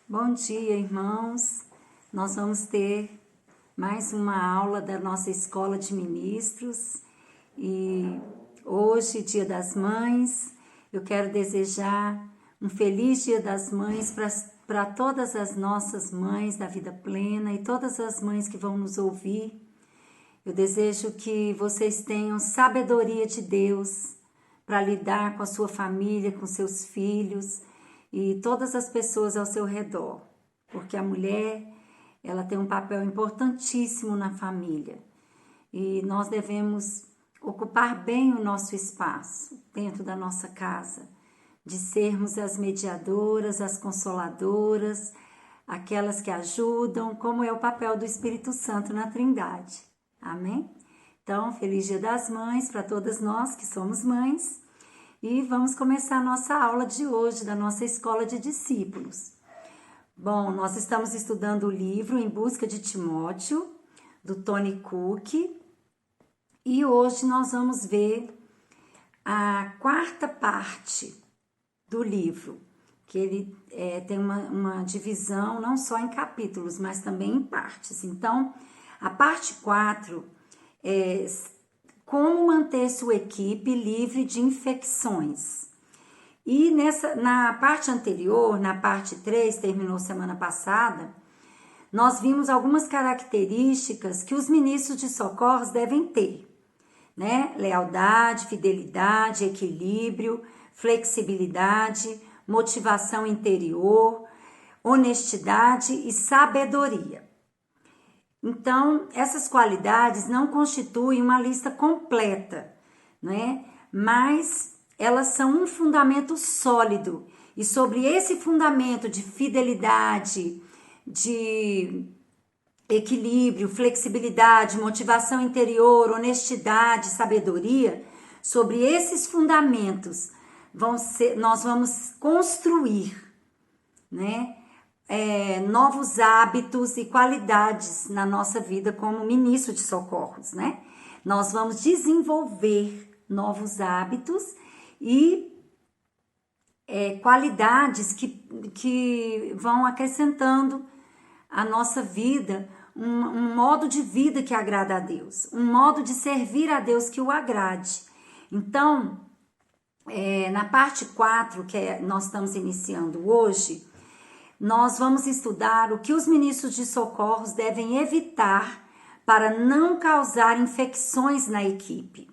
Bom dia, irmãos. Nós vamos ter mais uma aula da nossa Escola de Ministros e hoje, Dia das Mães, eu quero desejar um feliz Dia das Mães para todas as nossas mães da vida plena e todas as mães que vão nos ouvir. Eu desejo que vocês tenham sabedoria de Deus para lidar com a sua família, com seus filhos e todas as pessoas ao seu redor, porque a mulher, ela tem um papel importantíssimo na família e nós devemos ocupar bem o nosso espaço dentro da nossa casa, de sermos as mediadoras, as consoladoras, aquelas que ajudam, como é o papel do Espírito Santo na Trindade. Amém? Então, feliz Dia das Mães para todas nós que somos mães. E vamos começar a nossa aula de hoje, da nossa Escola de Discípulos. Bom, nós estamos estudando o livro Em Busca de Timóteo, do Tony Cook. E hoje nós vamos ver a quarta parte do livro, que ele tem uma divisão não só em capítulos, mas também em partes. Então, a parte 4 é como manter sua equipe livre de infecções. E na parte anterior, na parte 3, terminou semana passada, nós vimos algumas características que os ministros de socorros devem ter, né? Lealdade, fidelidade, equilíbrio, flexibilidade, motivação interior, honestidade e sabedoria. Então, essas qualidades não constituem uma lista completa, né? Mas elas são um fundamento sólido. E sobre esse fundamento de fidelidade, de equilíbrio, flexibilidade, motivação interior, honestidade, sabedoria, sobre esses fundamentos nós vamos construir, né? Novos hábitos e qualidades na nossa vida como ministro de socorros, né? Nós vamos desenvolver novos hábitos e qualidades que vão acrescentando à nossa vida um modo de vida que agrada a Deus, um modo de servir a Deus que o agrade. Então, na parte 4, que nós estamos iniciando hoje, nós vamos estudar o que os ministros de socorros devem evitar para não causar infecções na equipe.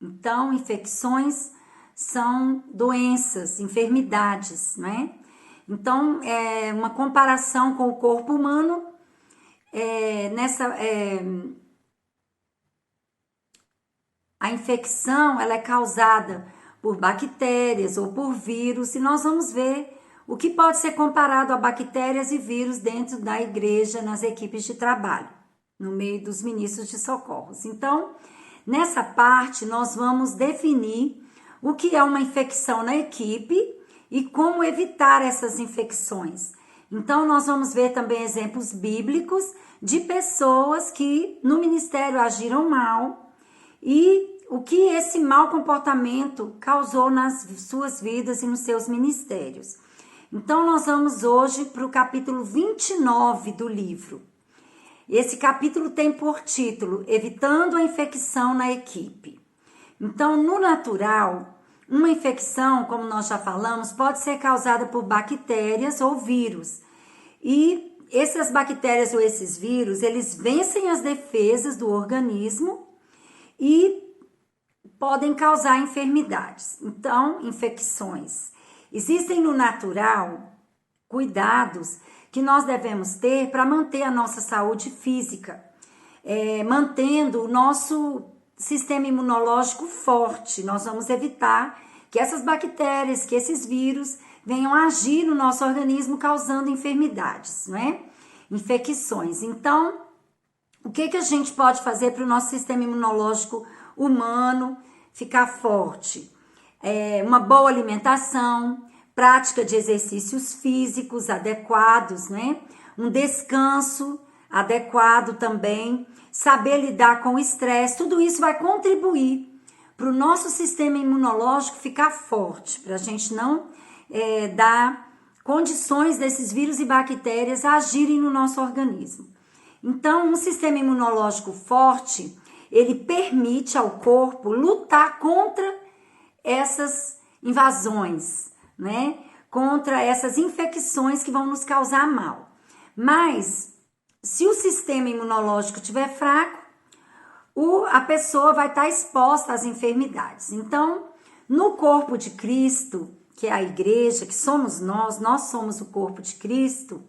Então, infecções são doenças, enfermidades, né? Então, uma comparação com o corpo humano, a infecção ela é causada por bactérias ou por vírus, e nós vamos ver o que pode ser comparado a bactérias e vírus dentro da igreja, nas equipes de trabalho, no meio dos ministros de socorros. Então, nessa parte, nós vamos definir o que é uma infecção na equipe e como evitar essas infecções. Então, nós vamos ver também exemplos bíblicos de pessoas que no ministério agiram mal e o que esse mau comportamento causou nas suas vidas e nos seus ministérios. Então, nós vamos hoje para o capítulo 29 do livro. Esse capítulo tem por título Evitando a Infecção na Equipe. Então, no natural, uma infecção, como nós já falamos, pode ser causada por bactérias ou vírus. E essas bactérias ou esses vírus, eles vencem as defesas do organismo e podem causar enfermidades. Então, infecções. Existem no natural cuidados que nós devemos ter para manter a nossa saúde física, mantendo o nosso sistema imunológico forte. Nós vamos evitar que essas bactérias, que esses vírus venham agir no nosso organismo causando enfermidades, não é? Infecções. Então, o que a gente pode fazer para o nosso sistema imunológico humano ficar forte? Uma boa alimentação, prática de exercícios físicos adequados, né? Um descanso adequado também, saber lidar com o estresse, tudo isso vai contribuir para o nosso sistema imunológico ficar forte, para a gente não dar condições desses vírus e bactérias agirem no nosso organismo. Então, um sistema imunológico forte, ele permite ao corpo lutar contra essas invasões, né? Contra essas infecções que vão nos causar mal. Mas, se o sistema imunológico estiver fraco, a pessoa vai estar exposta às enfermidades. Então, no corpo de Cristo, que é a igreja, que somos nós somos o corpo de Cristo,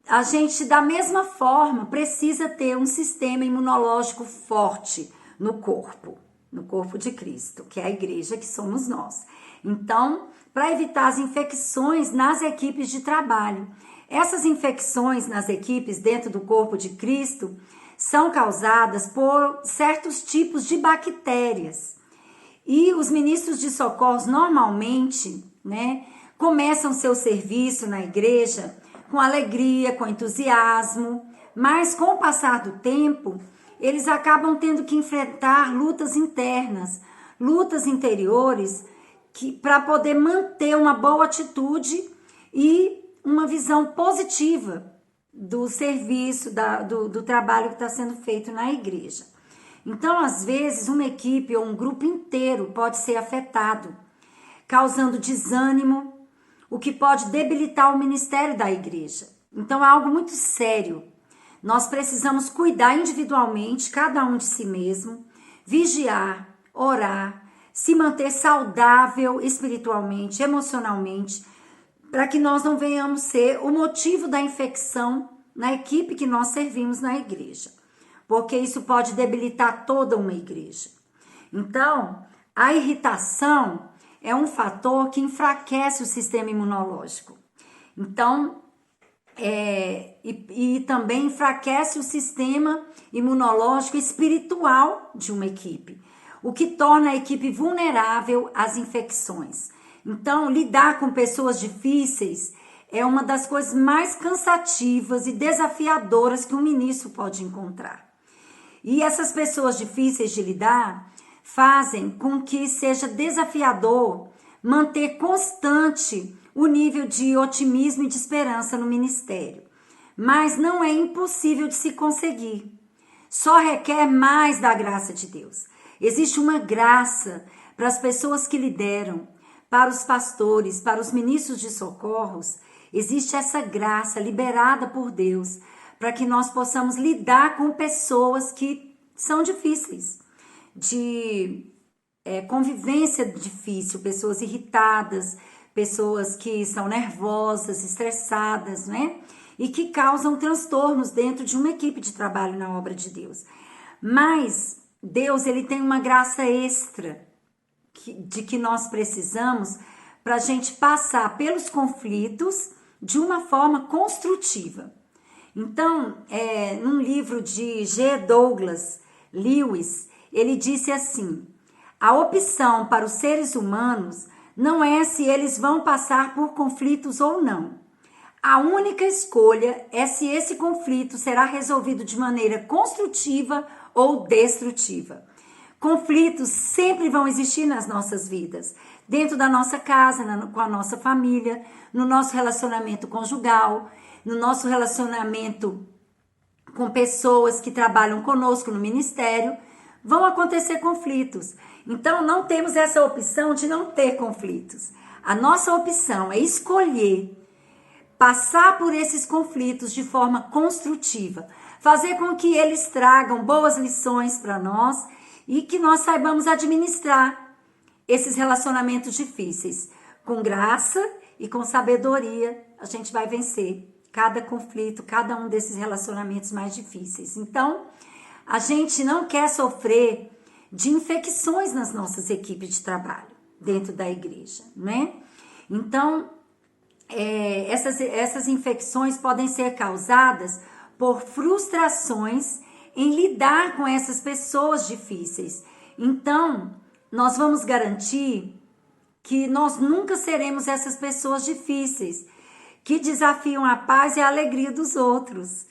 a gente, da mesma forma, precisa ter um sistema imunológico forte no corpo de Cristo, que é a igreja, que somos nós. Então, para evitar as infecções nas equipes de trabalho. Essas infecções nas equipes dentro do corpo de Cristo são causadas por certos tipos de bactérias. E os ministros de socorros normalmente, né, começam seu serviço na igreja com alegria, com entusiasmo, mas com o passar do tempo, eles acabam tendo que enfrentar lutas internas, lutas interiores, para poder manter uma boa atitude e uma visão positiva do serviço, do trabalho que está sendo feito na igreja. Então, às vezes, uma equipe ou um grupo inteiro pode ser afetado, causando desânimo, o que pode debilitar o ministério da igreja. Então, é algo muito sério. Nós precisamos cuidar individualmente, cada um de si mesmo, vigiar, orar, se manter saudável espiritualmente, emocionalmente, para que nós não venhamos ser o motivo da infecção na equipe que nós servimos na igreja, porque isso pode debilitar toda uma igreja. Então, a irritação é um fator que enfraquece o sistema imunológico. Então, e também enfraquece o sistema imunológico espiritual de uma equipe, o que torna a equipe vulnerável às infecções. Então, lidar com pessoas difíceis é uma das coisas mais cansativas e desafiadoras que um ministro pode encontrar. E essas pessoas difíceis de lidar fazem com que seja desafiador manter constante o nível de otimismo e de esperança no ministério. Mas não é impossível de se conseguir. Só requer mais da graça de Deus. Existe uma graça para as pessoas que lideram, para os pastores, para os ministros de socorros. Existe essa graça liberada por Deus para que nós possamos lidar com pessoas que são difíceis, de convivência difícil, pessoas irritadas, pessoas que são nervosas, estressadas, né? E que causam transtornos dentro de uma equipe de trabalho na obra de Deus. Mas Deus, ele tem uma graça extra de que nós precisamos para a gente passar pelos conflitos de uma forma construtiva. Então, num livro de G. Douglas Lewis, ele disse assim: a opção para os seres humanos não é se eles vão passar por conflitos ou não. A única escolha é se esse conflito será resolvido de maneira construtiva ou destrutiva. Conflitos sempre vão existir nas nossas vidas, dentro da nossa casa, com a nossa família, no nosso relacionamento conjugal, no nosso relacionamento com pessoas que trabalham conosco no ministério, vão acontecer conflitos. Então, não temos essa opção de não ter conflitos. A nossa opção é escolher passar por esses conflitos de forma construtiva, fazer com que eles tragam boas lições para nós e que nós saibamos administrar esses relacionamentos difíceis. Com graça e com sabedoria, a gente vai vencer cada conflito, cada um desses relacionamentos mais difíceis. Então, a gente não quer sofrer de infecções nas nossas equipes de trabalho dentro da igreja, né? Então, essas infecções podem ser causadas por frustrações em lidar com essas pessoas difíceis. Então, nós vamos garantir que nós nunca seremos essas pessoas difíceis, que desafiam a paz e a alegria dos outros.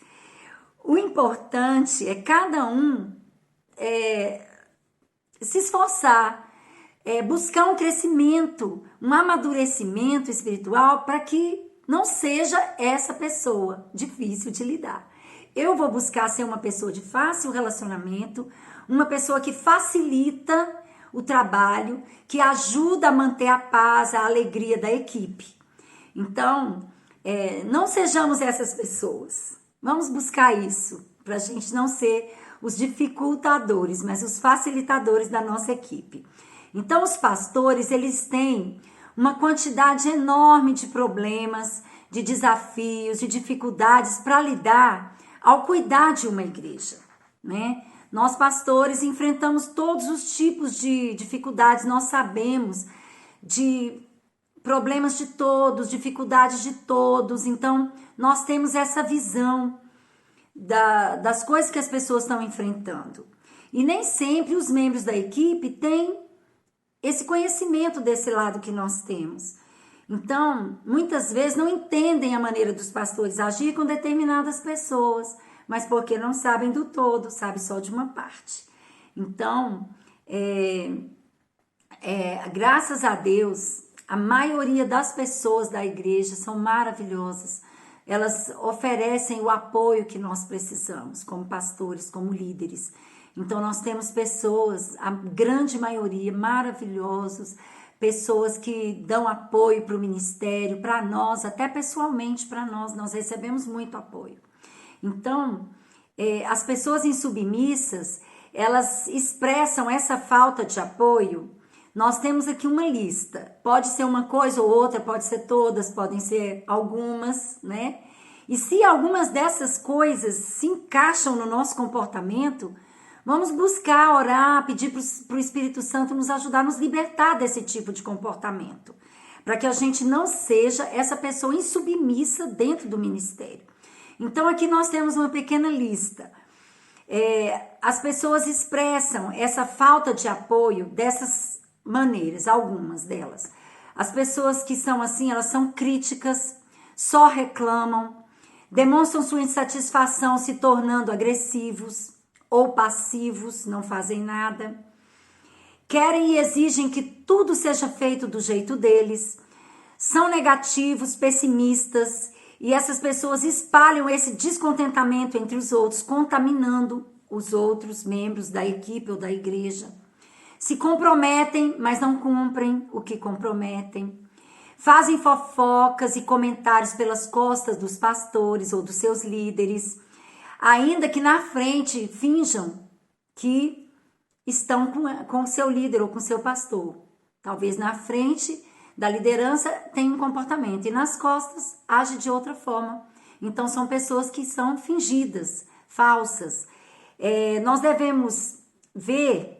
O importante é cada um se esforçar, buscar um crescimento, um amadurecimento espiritual para que não seja essa pessoa difícil de lidar. Eu vou buscar ser uma pessoa de fácil relacionamento, uma pessoa que facilita o trabalho, que ajuda a manter a paz, a alegria da equipe. Então, não sejamos essas pessoas. Vamos buscar isso, para a gente não ser os dificultadores, mas os facilitadores da nossa equipe. Então, os pastores, eles têm uma quantidade enorme de problemas, de desafios, de dificuldades para lidar ao cuidar de uma igreja, né? Nós, pastores, enfrentamos todos os tipos de dificuldades, nós sabemos de problemas de todos, dificuldades de todos, então nós temos essa visão das coisas que as pessoas estão enfrentando. E nem sempre os membros da equipe têm esse conhecimento desse lado que nós temos. Então, muitas vezes não entendem a maneira dos pastores agir com determinadas pessoas, mas porque não sabem do todo, sabem só de uma parte. Então, graças a Deus, a maioria das pessoas da igreja são maravilhosas. Elas oferecem o apoio que nós precisamos, como pastores, como líderes. Então, nós temos pessoas, a grande maioria, maravilhosos, pessoas que dão apoio para o ministério, para nós, até pessoalmente para nós recebemos muito apoio. Então, as pessoas insubmissas, elas expressam essa falta de apoio. Nós temos aqui uma lista, pode ser uma coisa ou outra, pode ser todas, podem ser algumas, né? E se algumas dessas coisas se encaixam no nosso comportamento, vamos buscar, orar, pedir para o Espírito Santo nos ajudar a nos libertar desse tipo de comportamento, para que a gente não seja essa pessoa insubmissa dentro do ministério. Então, aqui nós temos uma pequena lista. As pessoas expressam essa falta de apoio dessas maneiras, algumas delas. As pessoas que são assim, elas são críticas, só reclamam, demonstram sua insatisfação se tornando agressivos ou passivos, não fazem nada. Querem e exigem que tudo seja feito do jeito deles. São negativos, pessimistas, e essas pessoas espalham esse descontentamento entre os outros, contaminando os outros membros da equipe ou da igreja. Se comprometem, mas não cumprem o que comprometem. Fazem fofocas e comentários pelas costas dos pastores ou dos seus líderes, ainda que na frente finjam que estão com o seu líder ou com o seu pastor. Talvez na frente da liderança tenha um comportamento e nas costas age de outra forma. Então são pessoas que são fingidas, falsas. Nós devemos ver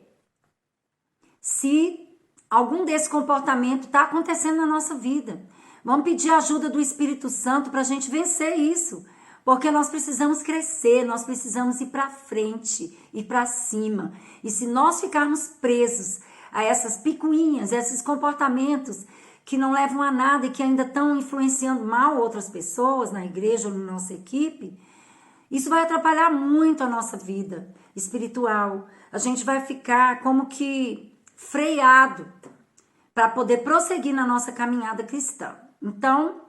se algum desse comportamento está acontecendo na nossa vida. Vamos pedir a ajuda do Espírito Santo para a gente vencer isso. Porque nós precisamos crescer, nós precisamos ir para frente, ir para cima. E se nós ficarmos presos a essas picuinhas, a esses comportamentos que não levam a nada e que ainda estão influenciando mal outras pessoas na igreja ou na nossa equipe, isso vai atrapalhar muito a nossa vida espiritual. A gente vai ficar como que freado para poder prosseguir na nossa caminhada cristã. Então,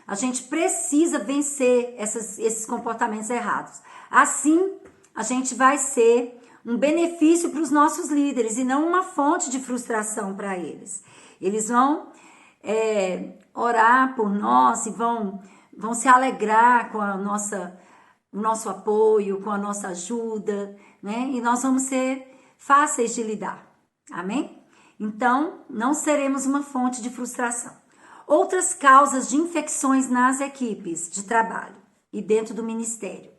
a gente precisa vencer esses comportamentos errados. Assim, a gente vai ser um benefício para os nossos líderes e não uma fonte de frustração para eles. Eles vão orar por nós e vão se alegrar com o nosso apoio, com a nossa ajuda, né? E nós vamos ser fáceis de lidar. Amém? Então, não seremos uma fonte de frustração. Outras causas de infecções nas equipes de trabalho e dentro do ministério.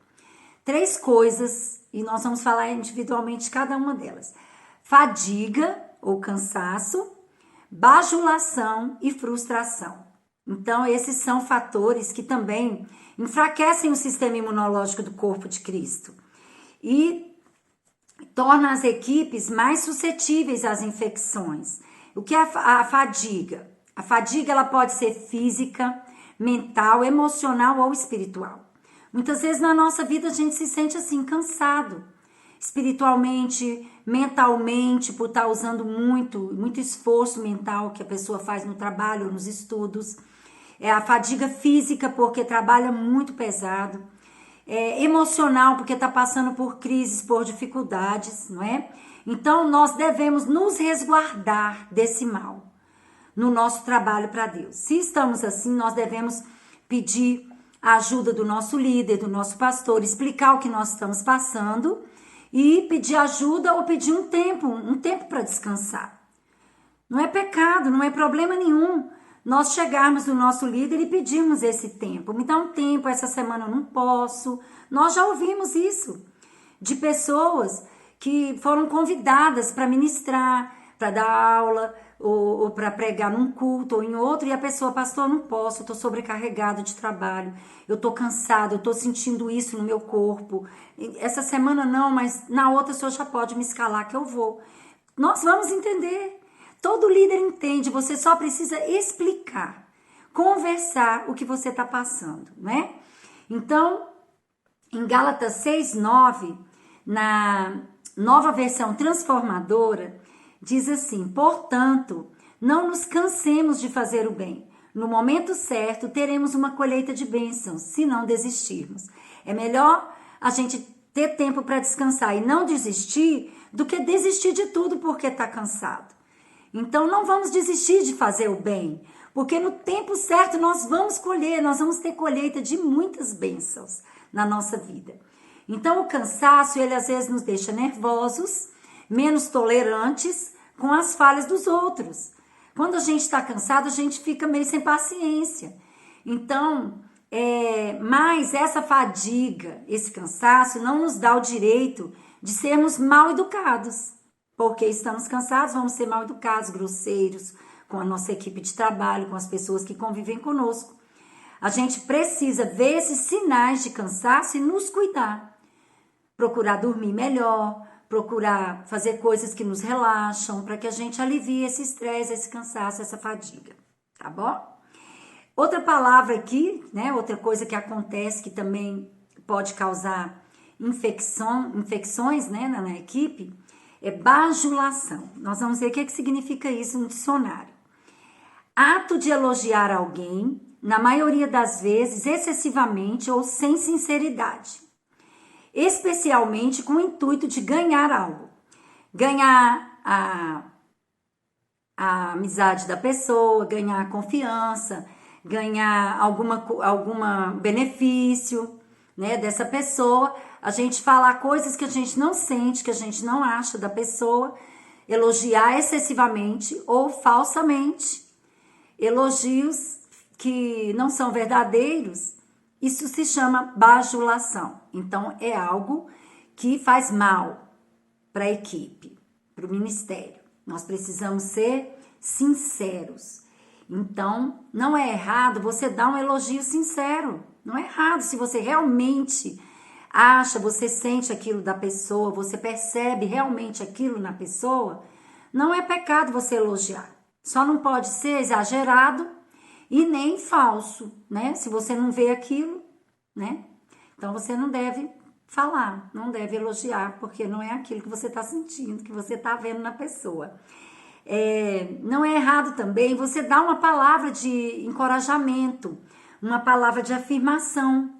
3 coisas, e nós vamos falar individualmente de cada uma delas. Fadiga ou cansaço, bajulação e frustração. Então, esses são fatores que também enfraquecem o sistema imunológico do corpo de Cristo e tornam as equipes mais suscetíveis às infecções. O que é a fadiga? A fadiga ela pode ser física, mental, emocional ou espiritual. Muitas vezes na nossa vida a gente se sente assim, cansado. espiritualmente, mentalmente, por estar usando muito esforço mental que a pessoa faz no trabalho, nos estudos. É a fadiga física, porque trabalha muito pesado. É emocional, porque está passando por crises, por dificuldades, não é? Então, nós devemos nos resguardar desse mal no nosso trabalho para Deus. Se estamos assim, nós devemos pedir a ajuda do nosso líder, do nosso pastor, explicar o que nós estamos passando e pedir ajuda ou pedir um tempo para descansar. Não é pecado, não é problema nenhum nós chegarmos no nosso líder e pedirmos esse tempo. Me dá um tempo, essa semana eu não posso. Nós já ouvimos isso de pessoas que foram convidadas para ministrar, para dar aula, ou para pregar num culto ou em outro, e a pessoa, pastor, eu não posso, eu estou sobrecarregado de trabalho, eu estou cansado, eu estou sentindo isso no meu corpo. Essa semana não, mas na outra o senhor já pode me escalar que eu vou. Nós vamos entender. Todo líder entende, você só precisa explicar, conversar o que você está passando, né? Então, em Gálatas 6:9, na Nova Versão Transformadora, diz assim: portanto, não nos cansemos de fazer o bem. No momento certo, teremos uma colheita de bênçãos, se não desistirmos. É melhor a gente ter tempo para descansar e não desistir do que desistir de tudo porque está cansado. Então, não vamos desistir de fazer o bem, porque no tempo certo nós vamos colher, nós vamos ter colheita de muitas bênçãos na nossa vida. Então, o cansaço, ele às vezes nos deixa nervosos, menos tolerantes com as falhas dos outros. Quando a gente está cansado, a gente fica meio sem paciência. Então, mas essa fadiga, esse cansaço, não nos dá o direito de sermos mal educados. Porque estamos cansados, vamos ser mal educados, grosseiros, com a nossa equipe de trabalho, com as pessoas que convivem conosco. A gente precisa ver esses sinais de cansaço e nos cuidar. Procurar dormir melhor, procurar fazer coisas que nos relaxam, para que a gente alivie esse estresse, esse cansaço, essa fadiga, tá bom? Outra palavra aqui, né, outra coisa que acontece que também pode causar infecções, né, na equipe, é bajulação. Nós vamos ver o que significa isso no dicionário. Ato de elogiar alguém, na maioria das vezes, excessivamente ou sem sinceridade. Especialmente com o intuito de ganhar algo. Ganhar a amizade da pessoa, ganhar a confiança, ganhar algum benefício, né, dessa pessoa. A gente falar coisas que a gente não sente, que a gente não acha da pessoa, elogiar excessivamente ou falsamente, elogios que não são verdadeiros. Isso se chama bajulação. Então, é algo que faz mal para a equipe, para o ministério. Nós precisamos ser sinceros. Então, não é errado você dar um elogio sincero. Não é errado se você realmente acha, você sente aquilo da pessoa, você percebe realmente aquilo na pessoa. Não é pecado você elogiar. Só não pode ser exagerado e nem falso, né? Se você não vê aquilo, né? Então você não deve falar, não deve elogiar, porque não é aquilo que você está sentindo, que você está vendo na pessoa. Não é errado também você dar uma palavra de encorajamento, uma palavra de afirmação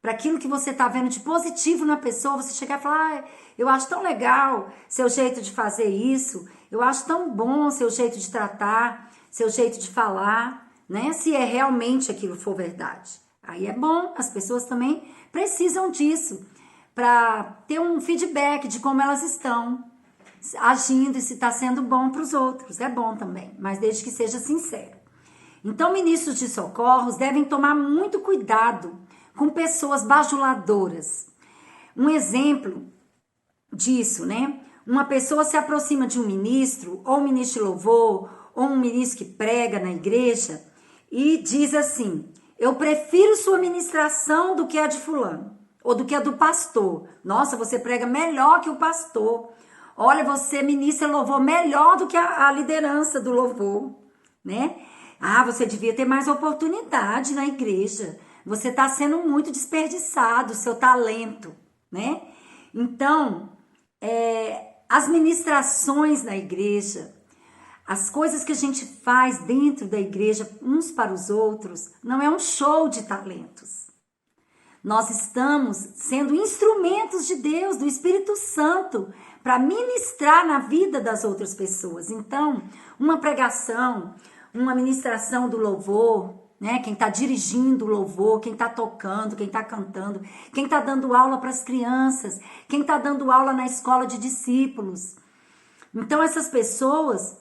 para aquilo que você está vendo de positivo na pessoa. Você chegar e falar: eu acho tão legal seu jeito de fazer isso, eu acho tão bom seu jeito de tratar, seu jeito de falar, né? Se é realmente aquilo for verdade. Aí é bom, as pessoas também precisam disso, para ter um feedback de como elas estão agindo e se está sendo bom para os outros. É bom também, mas desde que seja sincero. Então, ministros de socorros devem tomar muito cuidado com pessoas bajuladoras. Um exemplo disso, né? Uma pessoa se aproxima de um ministro, ou um ministro de louvor, ou um ministro que prega na igreja, e diz assim: eu prefiro sua ministração do que a de fulano, ou do que a do pastor. Nossa, você prega melhor que o pastor. Olha, você ministra louvor melhor do que a liderança do louvor, né? Ah, você devia ter mais oportunidade na igreja. Você está sendo muito desperdiçado, o seu talento, né? Então, as ministrações na igreja, as coisas que a gente faz dentro da igreja uns para os outros, não é um show de talentos. Nós estamos sendo instrumentos de Deus, do Espírito Santo, para ministrar na vida das outras pessoas. Então, uma pregação, uma ministração do louvor, né? Quem está dirigindo o louvor, quem está tocando, quem está cantando, quem está dando aula para as crianças, quem está dando aula na escola de discípulos. Então, essas pessoas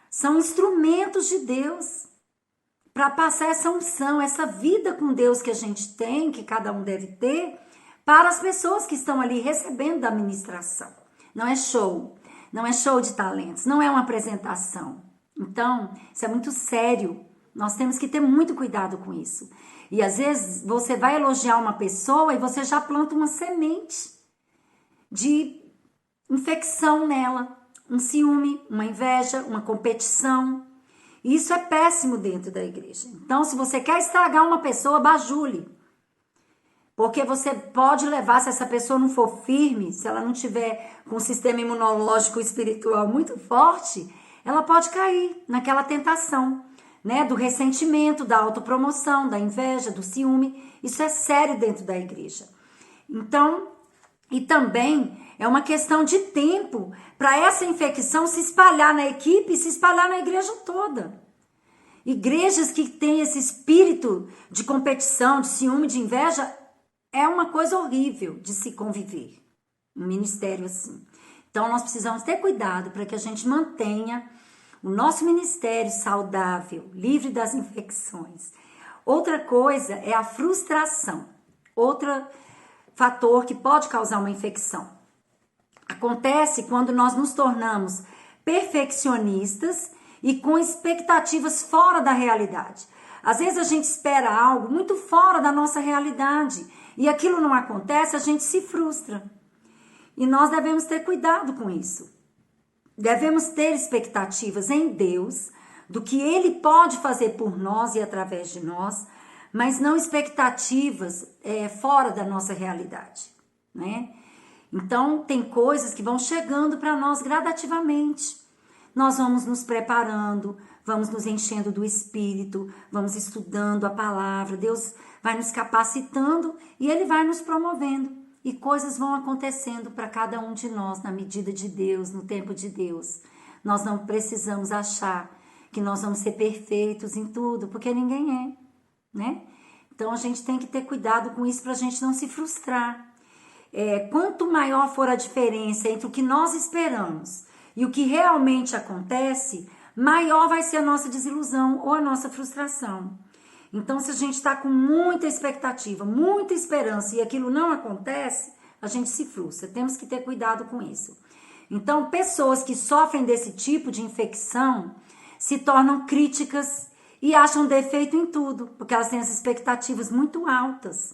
são instrumentos de Deus para passar essa unção, essa vida com Deus que a gente tem, que cada um deve ter, para as pessoas que estão ali recebendo da ministração. Não é show, não é show de talentos, não é uma apresentação. Então, isso é muito sério. Nós temos que ter muito cuidado com isso. E às vezes você vai elogiar uma pessoa e você já planta uma semente de infecção nela, um ciúme, uma inveja, uma competição. E isso é péssimo dentro da igreja. Então, se você quer estragar uma pessoa, bajule. Porque você pode levar, se essa pessoa não for firme, se ela não tiver com um sistema imunológico espiritual muito forte, ela pode cair naquela tentação, né? Do ressentimento, da autopromoção, da inveja, do ciúme. Isso é sério dentro da igreja. Então, e também é uma questão de tempo para essa infecção se espalhar na equipe e se espalhar na igreja toda. Igrejas que têm esse espírito de competição, de ciúme, de inveja, é uma coisa horrível de se conviver. Um ministério assim. Então, nós precisamos ter cuidado para que a gente mantenha o nosso ministério saudável, livre das infecções. Outra coisa é a frustração. Outro fator que pode causar uma infecção. Acontece quando nós nos tornamos perfeccionistas e com expectativas fora da realidade. Às vezes a gente espera algo muito fora da nossa realidade e aquilo não acontece, a gente se frustra. E nós devemos ter cuidado com isso. Devemos ter expectativas em Deus, do que Ele pode fazer por nós e através de nós, mas não expectativas fora da nossa realidade, né? Então, tem coisas que vão chegando para nós gradativamente. Nós vamos nos preparando, vamos nos enchendo do Espírito, vamos estudando a palavra, Deus vai nos capacitando e Ele vai nos promovendo. E coisas vão acontecendo para cada um de nós, na medida de Deus, no tempo de Deus. Nós não precisamos achar que nós vamos ser perfeitos em tudo, porque ninguém é, né? Então, a gente tem que ter cuidado com isso para a gente não se frustrar. Quanto maior for a diferença entre o que nós esperamos e o que realmente acontece, maior vai ser a nossa desilusão ou a nossa frustração. Então, se a gente está com muita expectativa, muita esperança e aquilo não acontece, a gente se frustra. Temos que ter cuidado com isso. Então, pessoas que sofrem desse tipo de infecção se tornam críticas e acham defeito em tudo, porque elas têm as expectativas muito altas.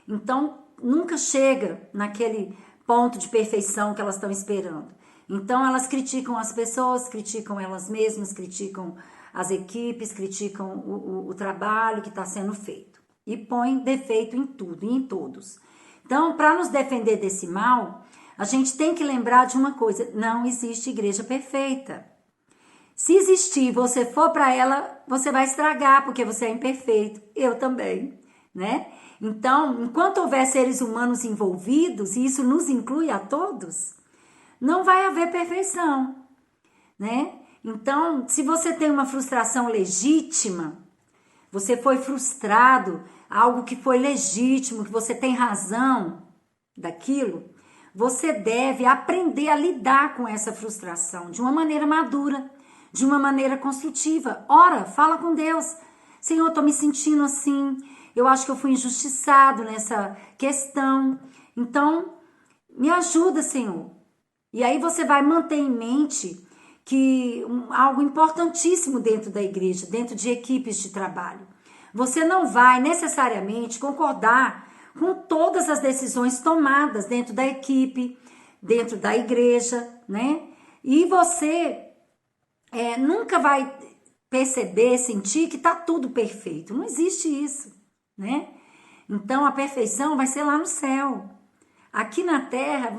Então, nunca chega naquele ponto de perfeição que elas estão esperando. Então, elas criticam as pessoas, criticam elas mesmas, criticam as equipes, criticam o trabalho que está sendo feito. E põem defeito em tudo e em todos. Então, para nos defender desse mal, a gente tem que lembrar de uma coisa: não existe igreja perfeita. Se existir e você for para ela, você vai estragar, porque você é imperfeito. Eu também, né? Então, enquanto houver seres humanos envolvidos, e isso nos inclui a todos, não vai haver perfeição, né? Então, se você tem uma frustração legítima, você foi frustrado, algo que foi legítimo, que você tem razão daquilo, você deve aprender a lidar com essa frustração de uma maneira madura, de uma maneira construtiva. Ora, fala com Deus. Senhor, eu tô me sentindo assim, eu acho que eu fui injustiçado nessa questão. Então, me ajuda, Senhor. E aí você vai manter em mente que algo importantíssimo dentro da igreja, dentro de equipes de trabalho. Você não vai necessariamente concordar com todas as decisões tomadas dentro da equipe, dentro da igreja, né? E você nunca vai perceber, sentir que tá tudo perfeito. Não existe isso, né? Então, a perfeição vai ser lá no céu. Aqui na terra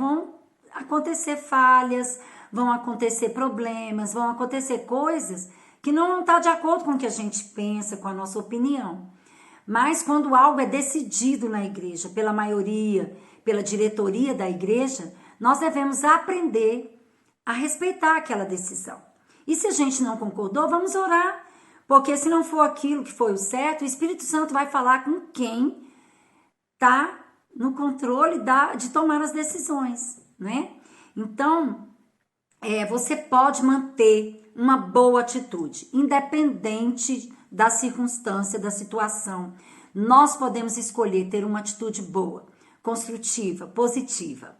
acontecer falhas, vão acontecer problemas, vão acontecer coisas que não estão de acordo com o que a gente pensa, com a nossa opinião. Mas quando algo é decidido na igreja, pela maioria, pela diretoria da igreja, nós devemos aprender a respeitar aquela decisão. E se a gente não concordou, vamos orar, porque se não for aquilo que foi o certo, o Espírito Santo vai falar com quem está no controle de tomar as decisões, né? Então, você pode manter uma boa atitude, independente da circunstância, da situação. Nós podemos escolher ter uma atitude boa, construtiva, positiva.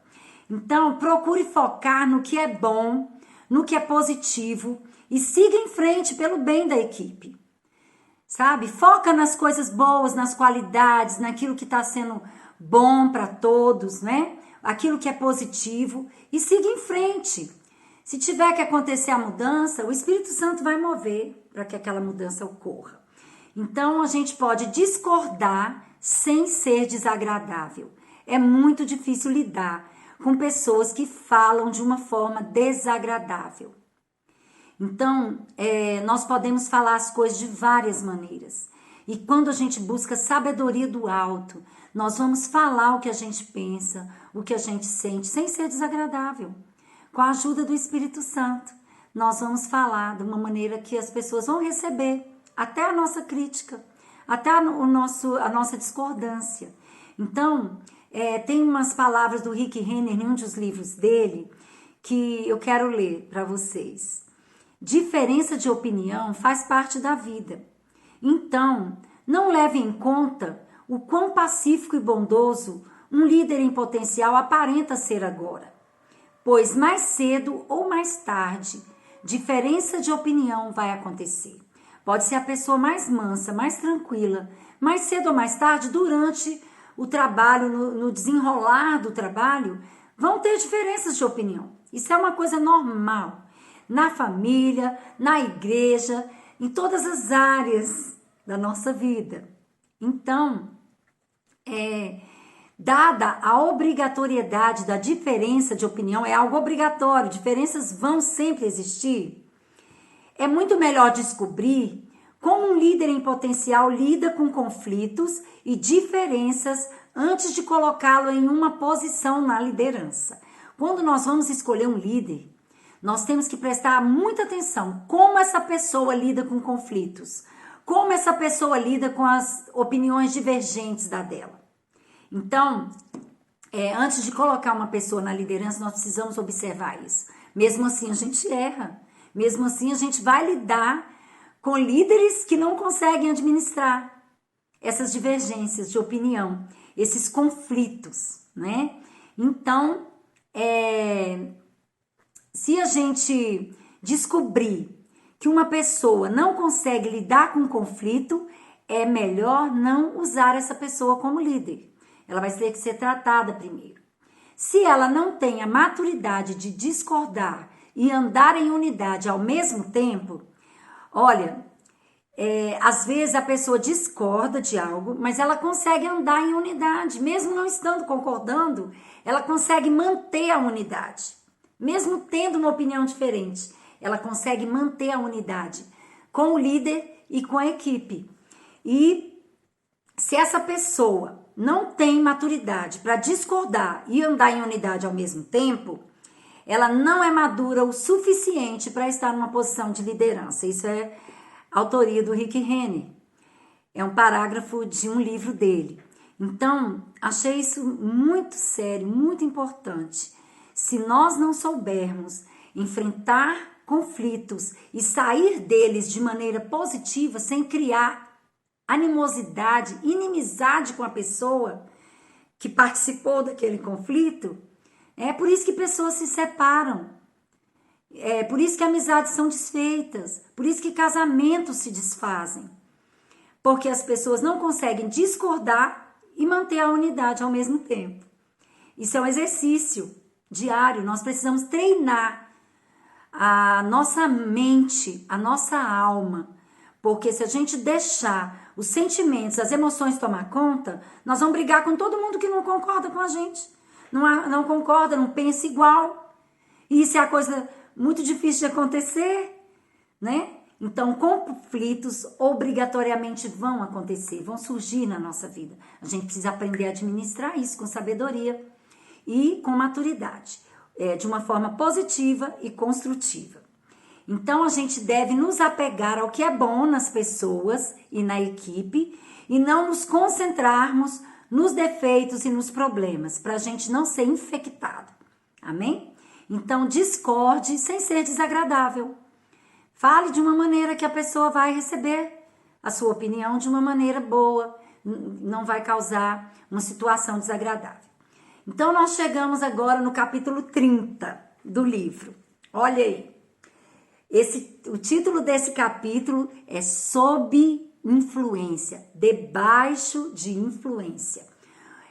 Então, procure focar no que é bom, no que é positivo e siga em frente pelo bem da equipe. Sabe? Foca nas coisas boas, nas qualidades, naquilo que está sendo bom para todos, né? Aquilo que é positivo e siga em frente. Se tiver que acontecer a mudança, o Espírito Santo vai mover para que aquela mudança ocorra. Então, a gente pode discordar sem ser desagradável. É muito difícil lidar com pessoas que falam de uma forma desagradável. Então, nós podemos falar as coisas de várias maneiras. E quando a gente busca sabedoria do alto, nós vamos falar o que a gente pensa, o que a gente sente, sem ser desagradável. Com a ajuda do Espírito Santo, nós vamos falar de uma maneira que as pessoas vão receber até a nossa crítica, até a nossa discordância. Então, tem umas palavras do Rick Renner em um dos livros dele que eu quero ler para vocês. Diferença de opinião faz parte da vida. Então, não leve em conta o quão pacífico e bondoso um líder em potencial aparenta ser agora. Pois mais cedo ou mais tarde, diferença de opinião vai acontecer. Pode ser a pessoa mais mansa, mais tranquila, mais cedo ou mais tarde, durante o trabalho, no desenrolar do trabalho, vão ter diferenças de opinião. Isso é uma coisa normal. Na família, na igreja, em todas as áreas da nossa vida. Então, dada a obrigatoriedade da diferença de opinião, é algo obrigatório, diferenças vão sempre existir, é muito melhor descobrir como um líder em potencial lida com conflitos e diferenças antes de colocá-lo em uma posição na liderança. Quando nós vamos escolher um líder, nós temos que prestar muita atenção como essa pessoa lida com conflitos, como essa pessoa lida com as opiniões divergentes da dela. Então, antes de colocar uma pessoa na liderança, nós precisamos observar isso. Mesmo assim, a gente erra. Mesmo assim, a gente vai lidar com líderes que não conseguem administrar essas divergências de opinião, esses conflitos, né? Então, se a gente descobrir que uma pessoa não consegue lidar com conflito, é melhor não usar essa pessoa como líder. Ela vai ter que ser tratada primeiro. Se ela não tem a maturidade de discordar e andar em unidade ao mesmo tempo, olha, às vezes a pessoa discorda de algo, mas ela consegue andar em unidade, mesmo não estando concordando, ela consegue manter a unidade. Mesmo tendo uma opinião diferente, ela consegue manter a unidade com o líder e com a equipe. E se essa pessoa não tem maturidade para discordar e andar em unidade ao mesmo tempo, ela não é madura o suficiente para estar numa posição de liderança. Isso é autoria do Rick Renner. É um parágrafo de um livro dele. Então, achei isso muito sério, muito importante. Se nós não soubermos enfrentar conflitos e sair deles de maneira positiva, sem criar animosidade, inimizade com a pessoa que participou daquele conflito, é por isso que pessoas se separam. É por isso que amizades são desfeitas, por isso que casamentos se desfazem. Porque as pessoas não conseguem discordar e manter a unidade ao mesmo tempo. Isso é um exercício diário, nós precisamos treinar a nossa mente, a nossa alma, porque se a gente deixar os sentimentos, as emoções tomar conta, nós vamos brigar com todo mundo que não concorda com a gente. não concorda, não pensa igual. E isso é a coisa muito difícil de acontecer, né? Então, conflitos obrigatoriamente vão acontecer, vão surgir na nossa vida. A gente precisa aprender a administrar isso com sabedoria e com maturidade, de uma forma positiva e construtiva. Então, a gente deve nos apegar ao que é bom nas pessoas e na equipe e não nos concentrarmos nos defeitos e nos problemas, para a gente não ser infectado. Amém? Então, discorde sem ser desagradável. Fale de uma maneira que a pessoa vai receber a sua opinião de uma maneira boa, não vai causar uma situação desagradável. Então, nós chegamos agora no capítulo 30 do livro. Olha aí. O título desse capítulo é Sob Influência, debaixo de influência.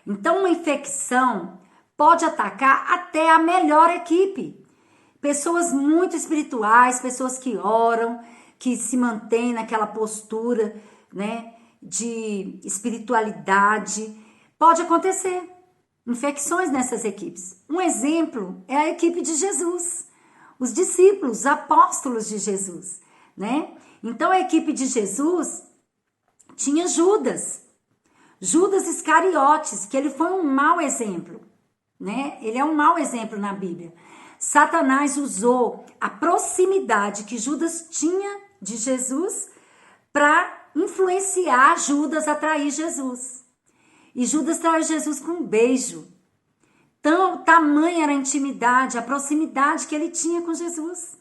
Então, uma infecção pode atacar até a melhor equipe. Pessoas muito espirituais, pessoas que oram, que se mantêm naquela postura, né, de espiritualidade. Pode acontecer infecções nessas equipes. Um exemplo é a equipe de Jesus, os discípulos, os apóstolos de Jesus, né? Então, a equipe de Jesus tinha Judas Iscariotes, que ele foi um mau exemplo, né? Ele é um mau exemplo na Bíblia. Satanás usou a proximidade que Judas tinha de Jesus para influenciar Judas a trair Jesus. E Judas traiu Jesus com um beijo. Então, tamanha era a intimidade, a proximidade que ele tinha com Jesus.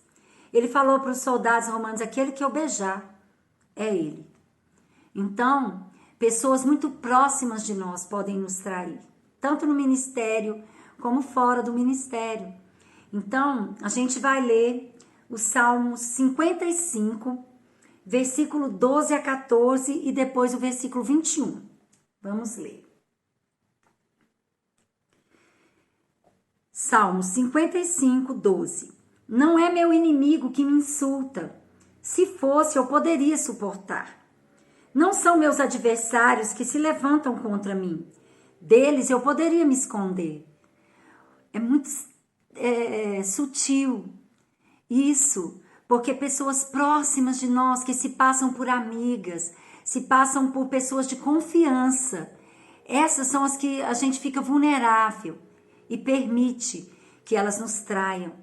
Ele falou para os soldados romanos, aquele que eu beijar é ele. Então, pessoas muito próximas de nós podem nos trair, tanto no ministério como fora do ministério. Então, a gente vai ler o Salmo 55, versículo 12 a 14 e depois o versículo 21. Vamos ler. Salmo 55, 12. Não é meu inimigo que me insulta. Se fosse, eu poderia suportar. Não são meus adversários que se levantam contra mim. Deles eu poderia me esconder. É muito sutil isso, porque pessoas próximas de nós, que se passam por amigas, se passam por pessoas de confiança, essas são as que a gente fica vulnerável e permite que elas nos traiam,